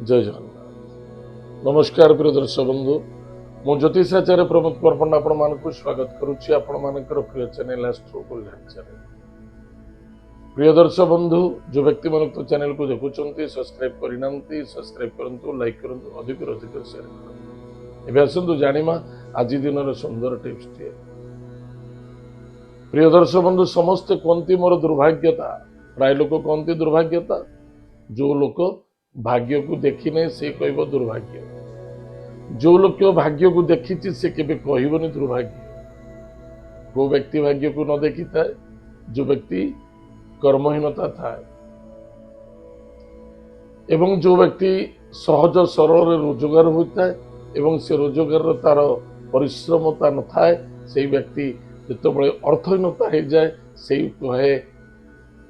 जय जगन्नाथ। नमस्कार प्रिय दर्शक बंधु, मु ज्योतिषाचार्य प्रमोद पर्पण आपण मानक स्वागत करुच्ची आपण मानकर प्रिय चैनल एस्ट्रो कल्याण चैनल। प्रिय दर्शक बंधु, जो व्यक्ति मन तो चैनल को देखुचंती सब्सक्राइब करिनांती सब्सक्राइब करंतु, लाइक करंतु, अधिक शेयर करंतु। एबे आसंतु जानिमा आज दिन सुंदर टिप्स टे। प्रिय दर्शक बंधु, समस्त कहती मोर दुर्भाग्यता। प्राय लोक कहती दुर्भाग्यता, जो लोक भाग्य को देखी नहीं से कहब दुर्भाग्य, जो लोक भाग्य को देखी से केबे कहबनी दुर्भाग्य। वो व्यक्ति भाग्य को न देखी था, जो व्यक्ति कर्महीनता था एवं जो व्यक्ति सहज सरल रोजगार होता है एवं से रोजगार तार परिश्रमता न था, से व्यक्ति जिते अर्थहीनता हो जाए से कहे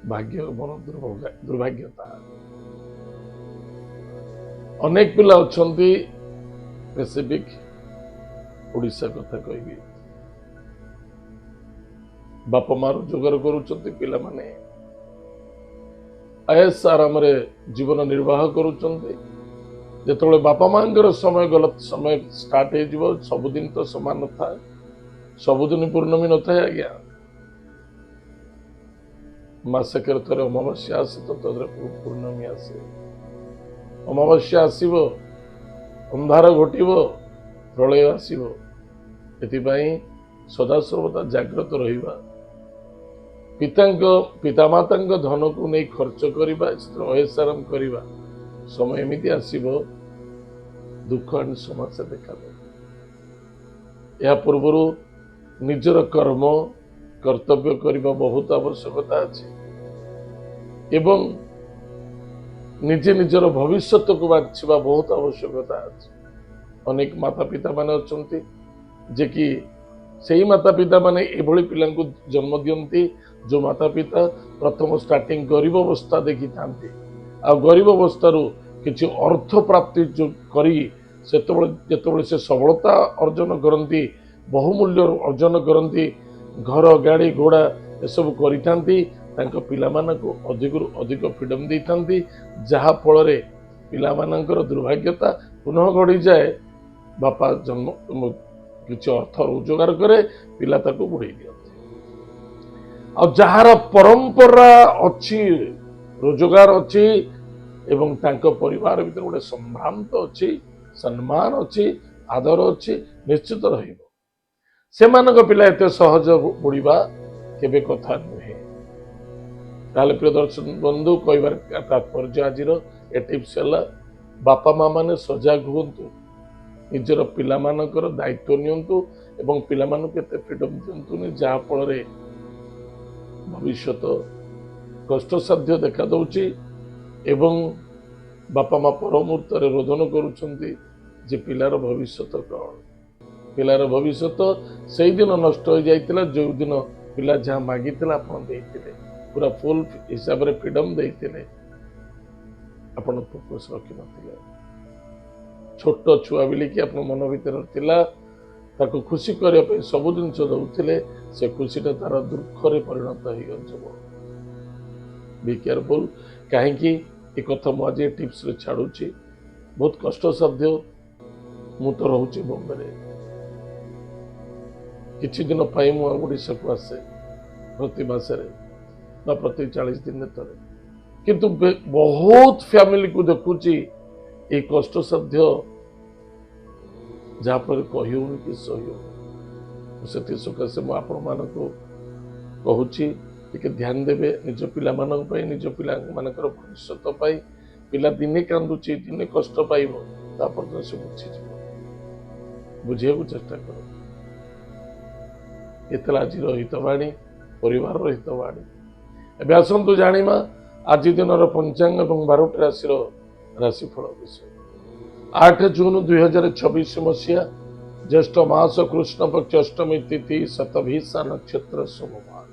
भाग्य मन दुर्भाग्यता। अनेक पिला अछंती स्पेसिफिक ओडिशा कथा कहबी, बापा माँ रोजगार करुचंती, पिला माने आयस आराम रे जीवन निर्वाह करुचंती। जेतबेले बापा मांकर समय गलत समय स्टार्ट हो जिवो, सबुदिन तो समान न था, सबुदिन पूर्णमी न था आज्ञा। मासकर थरे अमावास्या आसे तो पूर्णमी आसे। अमावास्या आसीबो, अंधार घोटिबो, प्रलय आसीबो। एथिपाई सदा सर्वदा जागृत रहिबा, पितामाता धन को नहीं खर्च करिबा, ऐश आराम करिबा। समय एमिति आसीबो दुख आनी समस्या देखा दे। या पूर्वरु निजर कर्म कर्तव्य करबा बहुत आवश्यकता अछि एवं निजे निजर भविष्य को बाछिबा बहुत आवश्यकता अछि। अनेक माता पिता माने अछंती जे कि सेही माता पिता माने एभली पिलां को जन्म दियंती जो माता पिता प्रथम स्टार्टिंग गरीब अवस्था देखि थांती, आ गरीब अवस्था किछि अर्थ प्राप्ति जो करी जेतबेले से सबलता अर्जन करती, बहुमूल्य अर्जन करती, घर गाड़ी घोड़ा एसबू करिथांती, तांको पिलामानकु अधिकरु अधिक फ्रीडम देइथांती, जहा फल पिलामानकर दुर्भाग्यता पुनः घड़ी जाए। बापा जन्म किछि अर्थ रोजगार करे, पिला ताको बुढ़े दियंती। आ जहार परंपरा अच्छी, रोजगार अच्छी एवं तांको परिवार भीतर गोटे संभ्रांत अच्छी, सम्मान अच्छी, आदर अच्छी, निश्चित रहिबो। सेमानक पिला एते सहज बुड़ीबा केबे कथा नुहे। ताले प्रिय दर्शक बंधु, कहबार तात्पर्य आज टिप्स है, बापा माँ माने सजग हुंतु, निजर पिला मानकर दायित्व नियंतु एवं पिला मानक एते फ्रीडम दियंतुनी जहा फल भविष्यत कष्टसाध्य देखा दउची एवं बापा माँ पर मुहूर्त रोदन करुछंती जे पिलार भविष्यत कौन। पिलार भविष्यत से दिन नष्ट हो जाइतिला, जो दिन पिला जहाँ मागितिला आपण देइतिले, पूरा फुल हिसाब रे फ्रीडम देइतिले, आपण फोकस रखि नथिले। छोट छुआ बिली कि आपण मन भीतर थिला, ताको खुशी करबा पे सब जिंस दउथिले, से खुशीटा तार दुखरे परिणत होई जब। बी केयरफुल, काहे कि ए कथा मु आज टिप्स रे छाडुची। बहुत कष्ट साध्य। मु तो रहूची बॉम्बे रे, किछि दिन पाई मु ओडिशा को आसे प्रति मासरे ना प्रति 40 दिन तरे, किंतु बहुत फैमिली को देखुची ए कष्ट साध्य जहाँ पर कही कि सही सकाशे मुझे आपण मानक कहूँ ध्यान देवे निज पिला निज पिला मानकर भविष्य पाई। पिला दिने कांदुची, दिने कष्ट पाइब, तापर से बुझीज बुझे चेष्टा कर। ये आज हितवाणी, परिवार हितवाणी। एबे आसंतु जानिमा आज दिन पंचांग और 12टी राशि राशिफल विषय। 8 जून 2026 मसीहा, ज्येष्ठ मास, कृष्ण पक्ष, अष्टमी तिथि, शतभिषा नक्षत्र, सोमवार।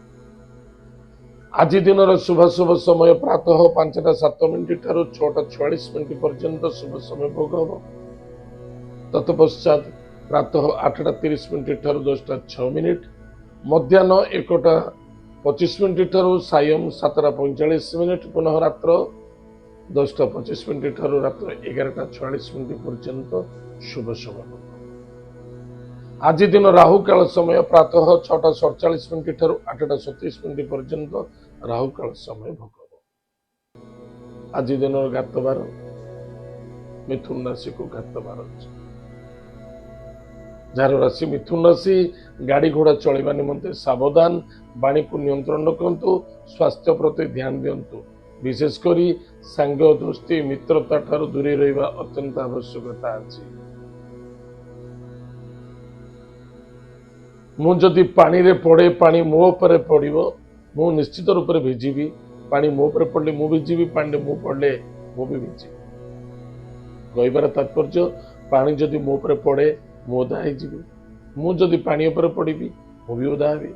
आज दिन शुभ शुभ समय प्रातः 5:07 ठारू 6:46 पर्यंत शुभ समय भोग हम। तत्पश्चात प्रातः 8:30 ठारू 10:06, मध्याह्न 1:25 ठारू सायं 7:45, पुनः रात्र 10:25 ଠାରୁ ରାତ୍ର 11:46 पर्यंत शुभ समय। आज दिन राहु काल समय प्रातः 6:47 ठारू 8:37 पर्यंत राहु काल समय भोग। आज दिन घातबार मिथुन राशि को घातबार अच्छे। जार राशि मिथुन राशि गाड़ी घोड़ा चलवा निमंते सावधान, वाणी को नियंत्रण रखु, स्वास्थ्य प्रति ध्यान दिंतु, विशेषकर सांग दोस्ती मित्रता ठारू दूरी रहिबा अत्यंत आवश्यकता अछि। मु जदि पानी रे पड़े, पानी मो ऊपर पड़िबो, मु निश्चित रूप से भिजिबी। पानी मो ऊपर पड़ले मु भिजिबी, पानी मु पड़ले मु भी भिजिबी। कहबार तात्पर्य पानी जदि मो ऊपर पड़े मु ओदा होइजिबी, मु जदि पानी ऊपर पड़िबी मु भी ओदा हेबी।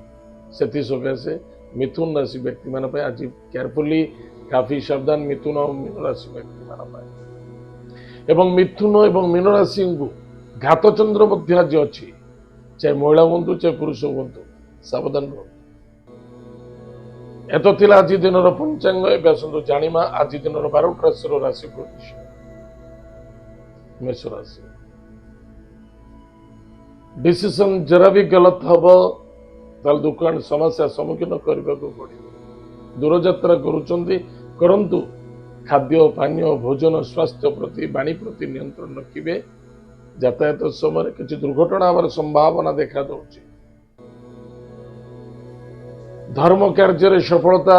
सेति सकाशे मिथुन राशि व्यक्ति मान पे आज केयरफुली काफी सावधान मिथुन और मीन राशि व्यक्ति मान पे। एवं मिथुन एवं मीन राशि को घात चंद्र मध्य आज अच्छी, चाहे महिला हूँ चाहे पुरुष हूँ, सावधान रहो। एत थिला आज दिन पंचांग। आसतु जानिमा आज दिन 12 राशि राशि ज्योतिष। मेष राशि डिसीजन जरा भी गलत हम ताल दुकान समस्या सम्मुखीन करने को पड़े। दूरयात्रा करंतु खाद्य पानीय भोजन स्वास्थ्य प्रति वाणी प्रति नियंत्रण रखिए। यातायात समय किसी दुर्घटना हमार संभावना देखा दौची। धर्म कार्य सफलता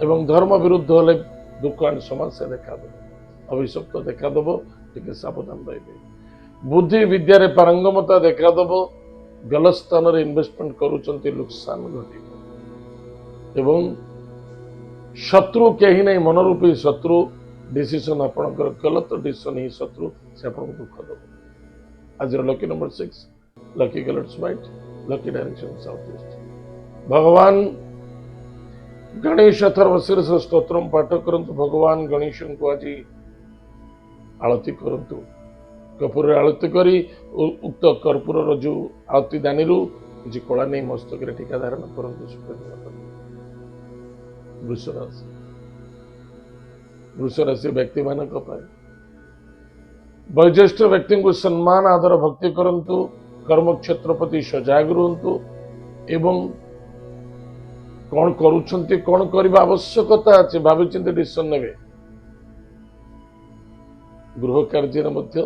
एवं धर्म विरुद्ध हेले दुकान समस्या देखा दब, अभिशप्त देखा दब, टिके सावधान रहिबे। बुद्धि विद्या पारंगमता देखा दब, गलत स्थान रे इन्वेस्टमेंट करूचंती नुकसान घटिबो। एवं शत्रु कहीं नहीं, मनोरूपी शत्रु डिसीजन आपणकर गलत डिसीजन ही शत्रु से आपको दुख दब। आज lucky number 6, lucky colours white, lucky direction south east. भगवान गणेश अथर्वशीर्ष स्तोत्र पाठ करंतु। भगवान गणेश को आज आलती करंतु। कपूर आलती करी उक्त कर्पूर जो आलती दानी किसी कला नहीं मस्तक टीका धारण करंतु। वृष राशि, वृष राशि व्यक्ति मान वयोज्येष्ठ व्यक्ति को सम्मान आदर भक्ति करंतु। कर्म क्षेत्र प्रति सजाग रुहंतु एवं कौन करुछंती कौन करबा आवश्यकता अछि भाबी चिंती डिसीजन नेबे। गृह कार्य मध्य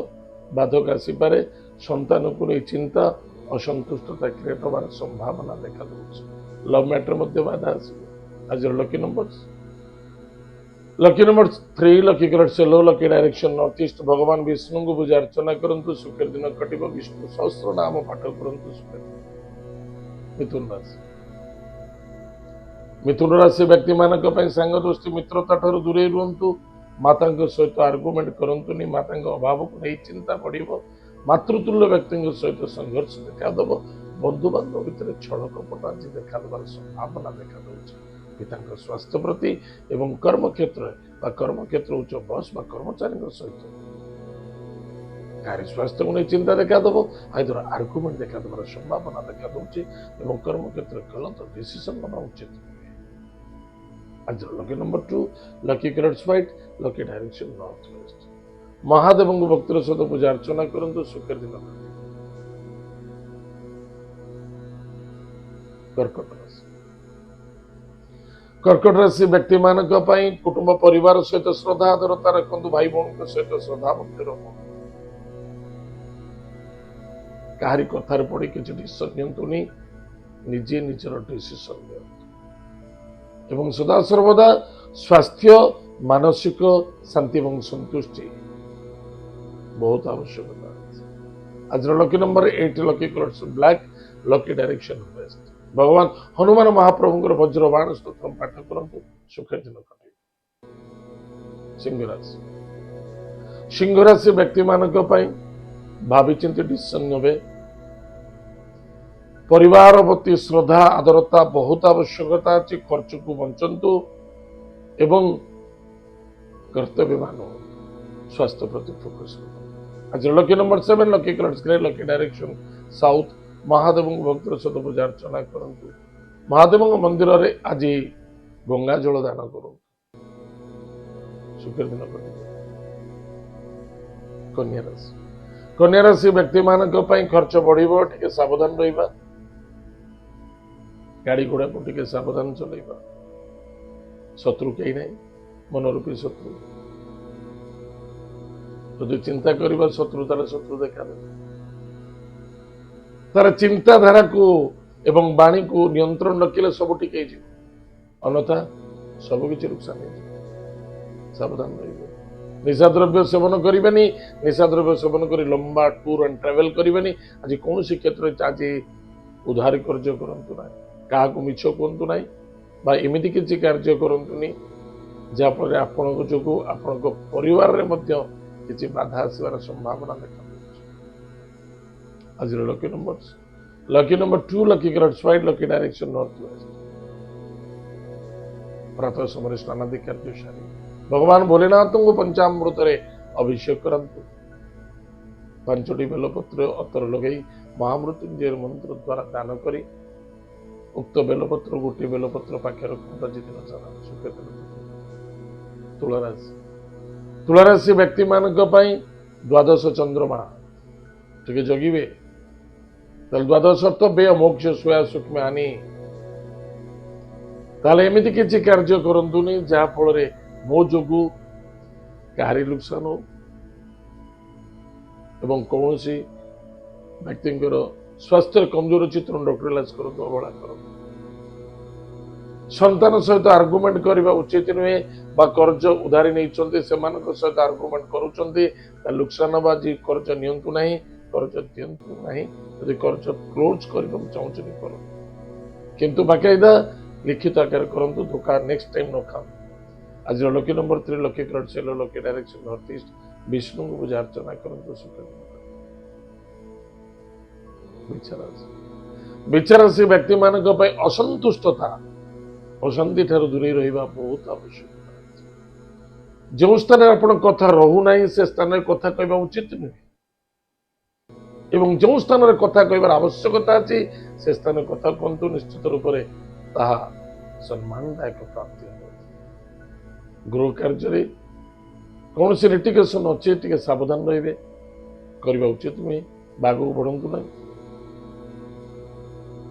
बाधक आसी पारे। संतान को नहीं चिंता असंतुष्टता क्रिएट होवार संभावना देखा दउछि। लव मैटर मध्य बाधा आसी। आज lucky numbers, lucky number 3, lucky colour yellow, lucky direction north east. भगवान विष्णु को पूजा अर्चना करंतु, सुखर दिन कटिबो। विष्णु सहस्र नाम पाठ करंतु, सुखर। मिथुन राशि, मिथुन राशि व्यक्ति मानक पई संग दोस्ती मित्रता ठारू दूरे रुहंतु। माता सहित आर्गुमेंट करंतुनी। माता अभाव को नहीं चिंता पड़िबो। मातृतुल्य व्यक्ति सहित संघर्ष देखा दब। बंधु बांधव भितर छल कपट आज देखा देवार संभावना देखा दउछि। पिता स्वास्थ्य प्रति एवं कर्म क्षेत्र उच्च बस कर्मचारी सहित कार्य स्वास्थ्य को नहीं चिंता देखा दब। आइदर आर्गुमेंट देखा देवार संभावना देखा दउछि एवं कर्म क्षेत्र गलत डिसीजन नबा उचित। आज lucky number 2, lucky colours white, lucky direction north west. Mahadev को भक्तिर सहित पूजा अर्चना करंतु, सुखर दिन। कर्कट राशि, कर्कट राशि व्यक्ति मानक पई कुटुंब परिवार सहित श्रद्धा आदरता रखंतु। भाई भौणी सहित श्रद्धा भक्ति रखंतु। काहारी कथार पड़ी किसी डिसीजन नियंतुनी, निजे निजर डिसीजन नियंतु। एवं सदा सर्वदा स्वास्थ्य मानसिक शांति एवं संतुष्टि बहुत आवश्यकता। आज lucky number 8, lucky colours black, lucky direction waste. भगवान हनुमान महाप्रभु वज्रबाण स्तोत्र पाठ करंतु, सुखर दिन कटे। सिंह राशि, सिंह राशि व्यक्ति मानक पई भावी चिंती डिसीजन नेबे। परिवार प्रति श्रद्धा आदरता बहुत आवश्यकता अच्छी। खर्च को बंचंतु एवं कर्तव्यमान स्वास्थ्य प्रति फोकस। आज lucky number 7, lucky colours grey, lucky direction south. Mahadev भक्त सहित पूजा अर्चना करंतु। महादेव मंदिर रे आज गंगा जल दान करूँ, ଶୁକ୍ର ଦିନ କଟିବ। କନ୍ୟା ରାଶି, କନ୍ୟା ରାଶି ବ୍ୟକ୍ତି ମାନଙ୍କ ପାଇଁ ଖର୍ଚ୍ଚ ବଢିବ, ଟିକେ ସାବଧାନ ରହିବା। ଗାଡି ଘୋଡାକୁ ଟିକେ ସାବଧାନ ଚଲେଇବା। ଶତ୍ରୁ କେହି ନାହିଁ, ମନୋରୂପୀ ଶତ୍ରୁ। ଯଦି ଚିନ୍ତା କରିବା ଶତ୍ରୁ ତାର ଶତ୍ରୁ ଦେଖାଦେବେ। ତାର ଚିନ୍ତାଧାରାକୁ ଏବଂ ବାଣୀକୁ ନିୟନ୍ତ୍ରଣ ରଖିଲେ ସବୁ ଠିକ ହେଇଯିବ, ଅନ୍ୟଥା ସବୁକିଛି नुकसान ହେଇଯିବ। ସାବଧାନ ରହିବେ। ନିଶାଦ୍ରବ୍ୟ ସେବନ କରିବେନି। ନିଶାଦ୍ରବ୍ୟ ସେବନ କରି ଲମ୍ବା ଟୁର ଆଣ୍ଡ ଟ୍ରାଭେଲ କରିବେନି। ଆଜି କୌଣସି କ୍ଷେତ୍ରରେ ଆଜି ଉଧାରି କାର୍ଯ୍ୟ କରନ୍ତୁ ନାହିଁ, କାହାକୁ ମିଛ କୁହନ୍ତୁ ନାହିଁ, ବା ଏମିତି କିଛି କାର୍ଯ୍ୟ କରନ୍ତୁନି ଯାହାଫଳରେ ଆପଣଙ୍କ ଯୋଗୁଁ ଆପଣଙ୍କ ପରିବାରରେ ମଧ୍ୟ କିଛି ବାଧା ଆସିବାର ସମ୍ଭାବନା ଦେଖାଯାଉଛି। ଆଜିର lucky number 2, lucky colour white, lucky direction north west. ପ୍ରାତଃ ସମୟରେ ସ୍ନାନାଦି କାର୍ଯ୍ୟ ସାରି ଭଗବାନ ଭୋଲେନାଥଙ୍କୁ ପଞ୍ଚାମୃତରେ ଅଭିଷେକ କରନ୍ତୁ। 5ଟି ବେଲପତ୍ର ଅତର ଲଗାଇ ମହାମୃତ୍ୟୁଞ୍ଜୟ ମନ୍ତ୍ର ଦ୍ୱାରା ଦାନ କରି ଉକ୍ତ ବେଲପତ୍ର ଗୋଟିଏ ବେଲପତ୍ର ପାଖରେ ରଖନ୍ତୁ। ଆଜି ଦିନ ସାରା ସୁଖ ଦିନ। ତୁଳାରାଶି, ତୁଳାରାଶି ବ୍ୟକ୍ତି ମାନଙ୍କ ପାଇଁ ଦ୍ୱାଦଶ ଚନ୍ଦ୍ରମା, ଟିକେ ଜଗିବେ। ତାହେଲେ ଦ୍ୱାଦଶ ଅର୍ଥ ବ୍ୟୟ ମୋକ୍ଷ ସ୍ୱୟା ସୁକ୍ଷ୍ମ ହାନି। ତାହେଲେ ଏମିତି କିଛି କାର୍ଯ୍ୟ କରନ୍ତୁନି ଯାହା ଫଳରେ ମୋ ଯୋଗୁଁ କାହାରି नुकसान ହଉ ଏବଂ କୌଣସି ବ୍ୟକ୍ତିଙ୍କର ସ୍ୱାସ୍ଥ୍ୟରେ କମଜୋର ଅଛି ତେଣୁ ଡକ୍ଟର ଇଲାଜ କରନ୍ତୁ, ଅବହେଳା କରନ୍ତୁ। ସନ୍ତାନ ସହିତ ଆର୍ଗୁମେଣ୍ଟ କରିବା ଉଚିତ ନୁହେଁ, ବା କର୍ଜ ଉଧାରି ନେଇଛନ୍ତି ସେମାନଙ୍କ ସହିତ ଆର୍ଗୁମେଣ୍ଟ କରୁଛନ୍ତି, ତାହେଲେ नुकसान ହବ। ଆଜି କର୍ଜ ନିଅନ୍ତୁ ନାହିଁ, କର୍ଜ ଦିଅନ୍ତୁ ନାହିଁ। ଯଦି କର୍ଜ କ୍ଲୋଜ କରିବାକୁ ଚାହୁଁଛନ୍ତି କରନ୍ତୁ, କିନ୍ତୁ ବାକାଇଦା ଲିଖିତ ଆକାରରେ କରନ୍ତୁ। ଧୋକା ନେକ୍ସଟ ଟାଇମ ନ ଖାଆନ୍ତୁ। ଆଜିର lucky number 3, lucky colour yellow, lucky direction north east. ବିଷ୍ଣୁଙ୍କୁ ପୂଜା ଅର୍ଚ୍ଚନା କରନ୍ତୁ। ବିଚାରାଶୀ ବ୍ୟକ୍ତି ମାନଙ୍କ ପାଇଁ ଅସନ୍ତୁଷ୍ଟତା, ଅଶାନ୍ତି ଠାରୁ ଦୂରେଇ ରହିବା ବହୁତ ଆବଶ୍ୟକ। ଯେଉଁ ସ୍ଥାନରେ ଆପଣ କଥା ରହୁନାହିଁ ସେ ସ୍ଥାନରେ କଥା କହିବା ଉଚିତ ନୁହେଁ, ଏବଂ ଯେଉଁ ସ୍ଥାନରେ କଥା କହିବାର ଆବଶ୍ୟକତା ଅଛି ସେ ସ୍ଥାନରେ କଥା କୁହନ୍ତୁ। ନିଶ୍ଚିତ ରୂପରେ ତାହା ସମ୍ମାନଦାୟକ ପ୍ରାପ୍ତି ହେବ। ଗୃହ କାର୍ଯ୍ୟରେ କୌଣସି ଲିଟିଗେସନ ଅଛି, ଟିକେ ସାବଧାନ ରହିବେ, କରିବା ଉଚିତ ନୁହେଁ। ଆଗକୁ ବଢନ୍ତୁ ନାହିଁ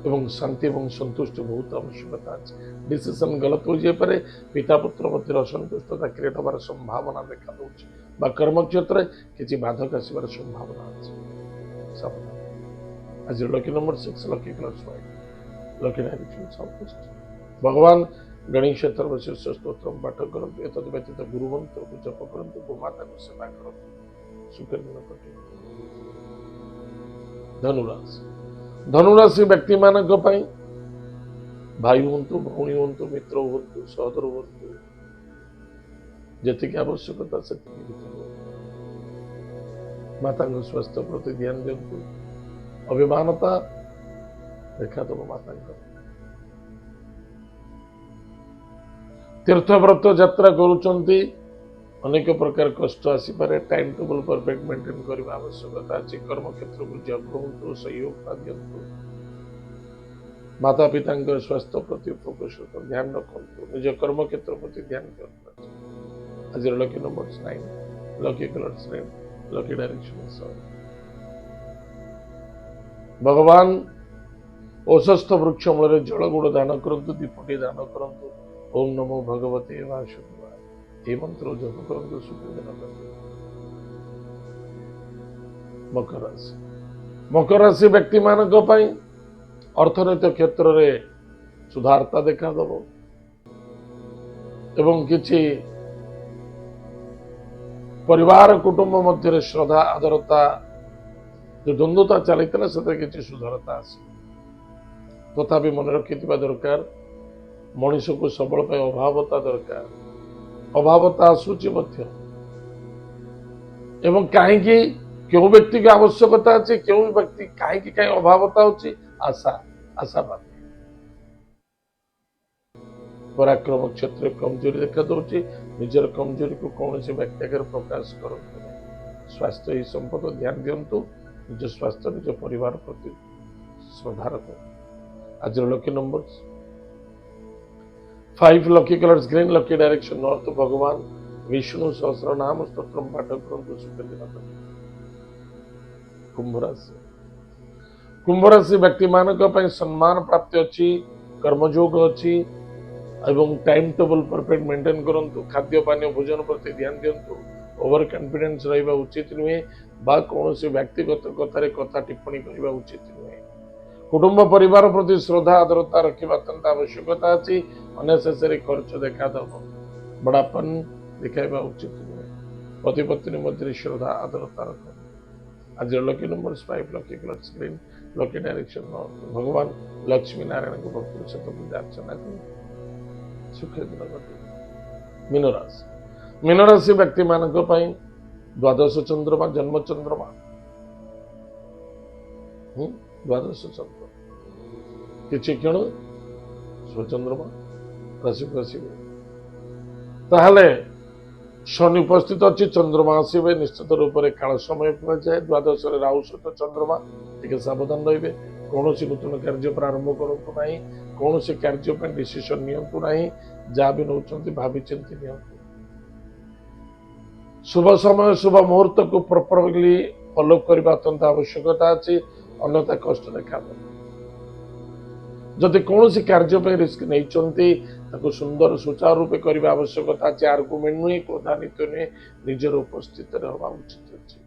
ଏବଂ ଶାନ୍ତି ଏବଂ ସନ୍ତୁଷ୍ଟି ବହୁତ ଆବଶ୍ୟକତା ଅଛି। ଡିସିସନ ଗଲତ ହୋଇଯାଇପାରେ। ପିତା ପୁତ୍ର ମଧ୍ୟରେ ଅସନ୍ତୁଷ୍ଟତା କ୍ରିଏଟ ହେବାର ସମ୍ଭାବନା ଦେଖାଦେଉଛି, ବା କର୍ମକ୍ଷେତ୍ରରେ କିଛି ବାଧକ ଆସିବାର ସମ୍ଭାବନା ଅଛି। ସାବଧାନ। ଆଜି lucky number 6, lucky colour white, lucky direction south east. ଭଗବାନ ଗଣେଶ ଚତୁର୍ଦଶୀ ସ୍ତୋତ୍ର ପାଠ କରନ୍ତୁ। ଏତଦ୍ ବ୍ୟତୀତ ଗୁରୁ ମନ୍ତ୍ରକୁ ଜପ କରନ୍ତୁ। ଗୋମାତାକୁ ସେବା କରନ୍ତୁ। ସୁଖ ଦିନ କଟିବ। ଧନୁରାଶି, ଧନୁରାଶି ବ୍ୟକ୍ତି ମାନଙ୍କ ପାଇଁ ଭାଇ ହୁଅନ୍ତୁ, ଭଉଣୀ ହୁଅନ୍ତୁ, ମିତ୍ର ହୁଅନ୍ତୁ, ସହୋଦର ହୁଅନ୍ତୁ, ଯେତିକି ଆବଶ୍ୟକତା ସେତିକି ଭିତରେ ମାତାଙ୍କ ସ୍ୱାସ୍ଥ୍ୟ ପ୍ରତି ଧ୍ୟାନ ଦିଅନ୍ତୁ। ଅଭିମାନତା ଦେଖାଦେବ ମାତାଙ୍କର। ତୀର୍ଥବ୍ରତ ଯାତ୍ରା କରୁଛନ୍ତି, ଅନେକ ପ୍ରକାର କଷ୍ଟ ଆସିପାରେ। ଟାଇମ ଟେବୁଲ ପରଫେକ୍ଟ ମେଣ୍ଟେନ କରିବା ଆବଶ୍ୟକତା ଅଛି। କର୍ମକ୍ଷେତ୍ରକୁ ଜଗ ରୁହନ୍ତୁ, ସହଯୋଗ ଦିଅନ୍ତୁ। ମାତା ପିତାଙ୍କର ସ୍ୱାସ୍ଥ୍ୟ ପ୍ରତି ଫୋକସ ଧ୍ୟାନ ରଖନ୍ତୁ। ନିଜ କର୍ମକ୍ଷେତ୍ର ପ୍ରତି ଧ୍ୟାନ ଦିଅନ୍ତୁ। ଆଜିର lucky number 9, lucky colour red, lucky direction south. ଭଗବାନ ଔଷସ୍ଥ ବୃକ୍ଷ ମୂଳରେ ଜଳ ଗୁଡ଼ ଦାନ କରନ୍ତୁ। ଦୀପଟି ଦାନ କରନ୍ତୁ। ଓಂ ନମୋ ଭଗବତେ ବାସୁଦେବାୟ, ଏହି ମନ୍ତ୍ର ଜପ କରନ୍ତୁ। ସୁଖ ଦିନ କଟିବ। ମକର ରାଶି, ମକର ରାଶି ବ୍ୟକ୍ତି ମାନଙ୍କ ପାଇଁ ଅର୍ଥନୈତିକ କ୍ଷେତ୍ରରେ ସୁଧାରତା ଦେଖାଦେବ ଏବଂ କିଛି ପରିବାର କୁଟୁମ୍ବ ମଧ୍ୟରେ ଶ୍ରଦ୍ଧା ଆଦରତା जो द्वंद्वता चलता से किसी सुधारता आस। तथापि मन रखिथिबा दरकार मनीष को सबल अभावता दरकार। अभावता आसूची एवं कहीं क्यों व्यक्ति की आवश्यकता अच्छी, क्यों व्यक्ति कहीं अभावता होची, आशा आशावाद पराक्रम क्षेत्र कमजोरी देखा दूसरी। निजर कमजोरी को कौन से व्यक्ति प्रकाश करते स्वास्थ्य ही संपद ध्यान दिंतु। निज स्वास्थ्य निज परिवार प्रति श्रद्धा रख। आज lucky number 5, lucky colours green, lucky direction north. भगवान विष्णु सहस्रनाम स्तोत्रम पाठ करंतु सुख दिन कटिब। कुंभ राशि कुंभ राशि व्यक्ति मानक पई सम्मान प्राप्ति अच्छी, कर्मयोग अच्छी एवं टाइम टेबल परफेक्ट मेंटेन करंतु, खाद्य पानीय भोजन प्रति ध्यान दियंतु, ओवर कॉन्फिडेंस रहिबा उचित नुहे बा कौनसी व्यक्तिगत कथारे कथा टिप्पणी करबा उचित नुहे। कुटुंब परिवार प्रति श्रद्धा आदरता रखिबा अत्यंत आवश्यकता अछि। अनेसेसरी खर्च देखा दब बड़ापन दिखाइबा उचित नुहे। पति पत्नी मध्य श्रद्धा आदरता रख। आज lucky number 5 lucky colour screen lucky direction भगवान लक्ष्मी नारायण को भक्त सहित पूजा अर्चना कर सुख दिन कटे। मीन राशि मीन राशि व्यक्ति मानक पई द्वादश चंद्रमा जन्म चंद्रमा द्वादश चंद्र किछि क्षण स्वचंद्रमा राशि राशि ताहले शनि उपस्थित अच्छी चंद्रमा आसवे निश्चित रूप से काल समय जाए। द्वादश राहु सहित चंद्रमा टे सावधान रे कौन नूतन कार्य प्रारंभ करूँ ना, कौन कार्य डिसीजन नियंतु ना, जहाँ भी नौ भावी चिंती नि। शुभ समय शुभ मुहूर्त को प्रॉपरली फॉलो करने अत्यंत आवश्यकता अच्छी, अन्यथा कष्ट देखा जदि कौन कार्य रिस्क नहीं सुंदर सुचारू रूपे करने आवश्यकता अच्छे। आर्गुमेंट नुहे क्रोधान्वित नुहे निजर उपस्थित हवा उचित अच्छे।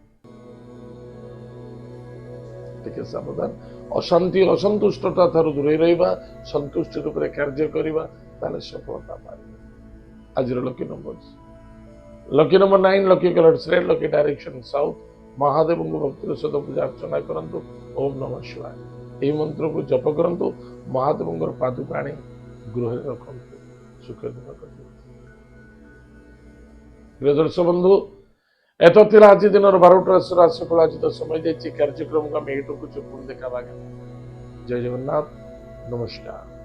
सावधान अशांति असंतुष्टता ठार दूरे रहा संतुष्टि रूप से कार्य करवा सफलता पाए। आज lucky number 9 lucky colour red lucky direction south. Mahadev को भक्ति सहित पूजा अर्चना करंतु। ओम नमः शिवाय यह मंत्र को जप करंतु। महादेव पादुका आनी गृह रखु सुख दिन कटे। प्रिय दर्शक बंधु एत आज दिन 12टा राशिफल आज तो समय जाइए कार्यक्रम को देखा। जय जगन्नाथ नमस्कार।